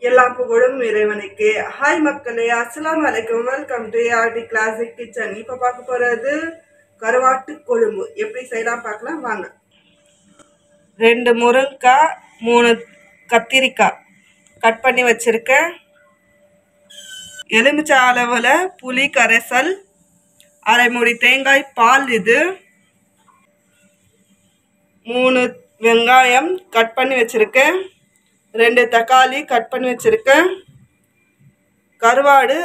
எல்லா புகழும் இறைவனுக்கு. ஹாய் மக்களே, அஸ்ஸலாமு அலைக்கும். Welcome to RT classic kitchen. இப்போ பார்க்க போகிறது கருவாட்டு கொழும்பு. எப்படி செய்யலாம் பார்க்கலாம் வாங்க. 2 முருங்கைக்காய், 3 கத்திரிக்காய் கட் பண்ணி வச்சுருக்கேன். எலுமிச்சை அளவில் புளி கரைசல், அரை மூடி தேங்காய் பால், இது 3 வெங்காயம் கட் பண்ணி வச்சுருக்கேன். 2 தக்காளி கட் பண்ணி வச்சுருக்கேன். கருவாடு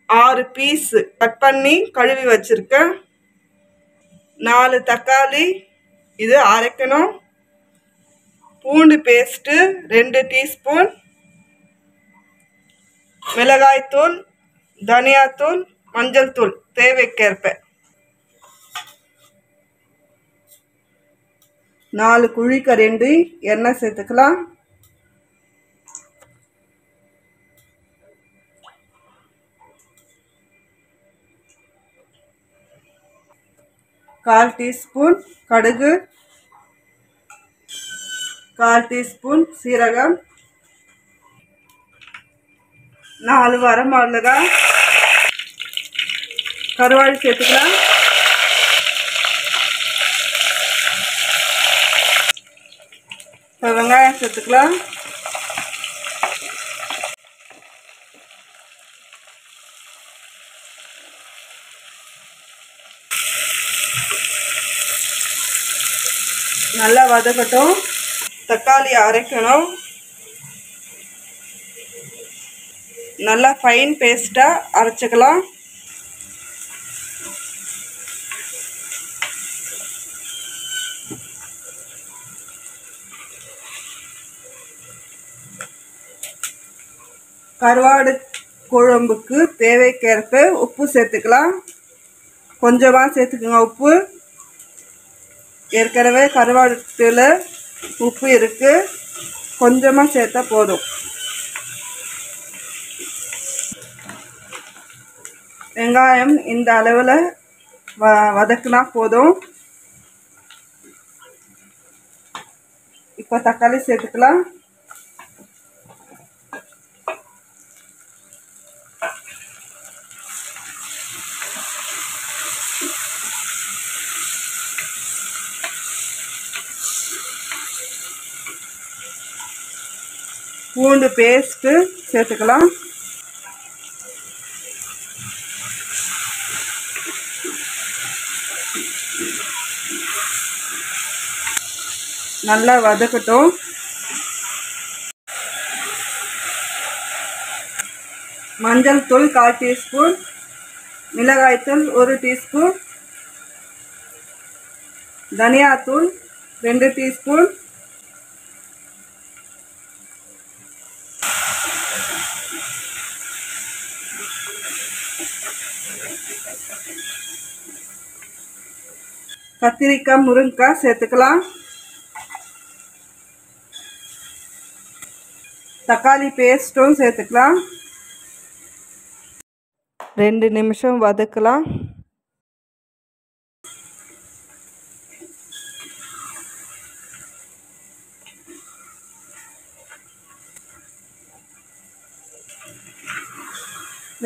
6 பீஸ் கட் பண்ணி கழுவி வச்சுருக்கேன். 4 தக்காளி இது அரைக்கணும். பூண்டு பேஸ்ட்டு 2 டீஸ்பூன். மிளகாய்த்தூள், தனியாத்தூள், மஞ்சள் தூள் தேவைக்கேற்ப. 4 குழிக்கரண்டி எண்ணெய் சேர்த்துக்கலாம். கால் டீஸ்பூன் கடுகு, 1/4 டீஸ்பூன் சீரகம், 4 வரமிளகாய், கருவாடு சேர்த்துக்கலாம். வெங்காயம் சேர்த்துக்கலாம். நல்லா வதக்கட்டும். தக்காளி அரைக்கணும். நல்லா ஃபைன் பேஸ்ட்டாக அரைச்சிக்கலாம். கருவாடு குழம்புக்கு தேவைக்கேற்ப உப்பு சேர்த்துக்கலாம். கொஞ்சமாக சேர்த்துக்குங்க உப்பு. ஏற்கனவே கருவாடுல உப்பு இருக்குது, கொஞ்சமாக சேர்த்தா போதும். வெங்காயம் இந்த அளவில் வதக்குனா போதும். இப்போ தக்காளி சேர்த்துக்கலாம். பூண்டு பேஸ்ட்டு சேர்த்துக்கலாம். நல்லா வதக்கட்டும். மஞ்சள் தூள் 1/4 டீஸ்பூன், மிளகாய்த்தூள் 1 டீஸ்பூன், தனியாத்தூள் 2 டீஸ்பூன், கத்திரிக்காய் முருங்கைக்காய் சேர்த்துக்கலாம். தக்காளி பேஸ்ட்டும் சேர்த்துக்கலாம். 2 நிமிஷம் வதக்கலாம்.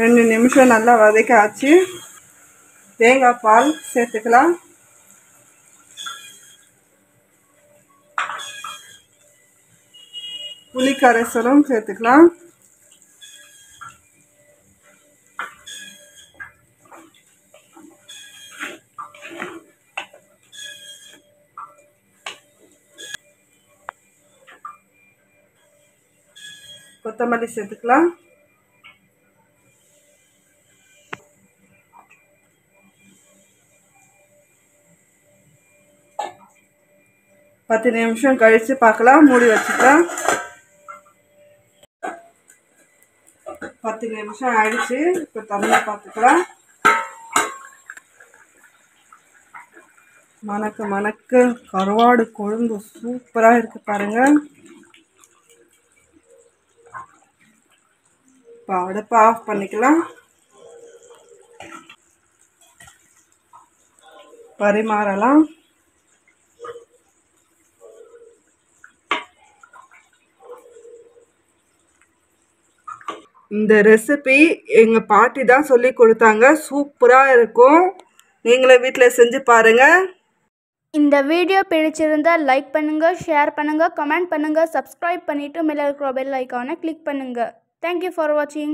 ரெண்டு நிமிஷம் நல்லா வதக்காச்சு. தேங்காய் பால் சேர்த்துக்கலாம். புளி கரைசலும் சேர்த்துக்கலாம். கொத்தமல்லி சேர்த்துக்கலாம். பத்து நிமிஷம் கழித்து பார்க்கலாம். மூடி வச்சுக்கலாம். 10 நிமிஷம் ஆயிடுச்சு. இப்போ தண்ணி பார்த்துக்கலாம். மணக்க கருவாடு கொழும்பு சூப்பராக இருக்குது பாருங்கள். இப்போ அடுப்பை ஆஃப் பண்ணிக்கலாம். பரிமாறலாம். இந்த ரெசிபி எங்கள் பாட்டி தான் சொல்லி கொடுத்தாங்க. சூப்பராக இருக்கும். நீங்களே வீட்டில் செஞ்சு பாருங்கள். இந்த வீடியோ பிடிச்சிருந்தால் லைக் பண்ணுங்கள், ஷேர் பண்ணுங்கள், கமெண்ட் பண்ணுங்கள், சப்ஸ்கிரைப் பண்ணிவிட்டு மேலே இருக்கிற பெல் ஐக்கானை கிளிக் பண்ணுங்கள். தேங்க்யூ ஃபார் வாட்சிங்.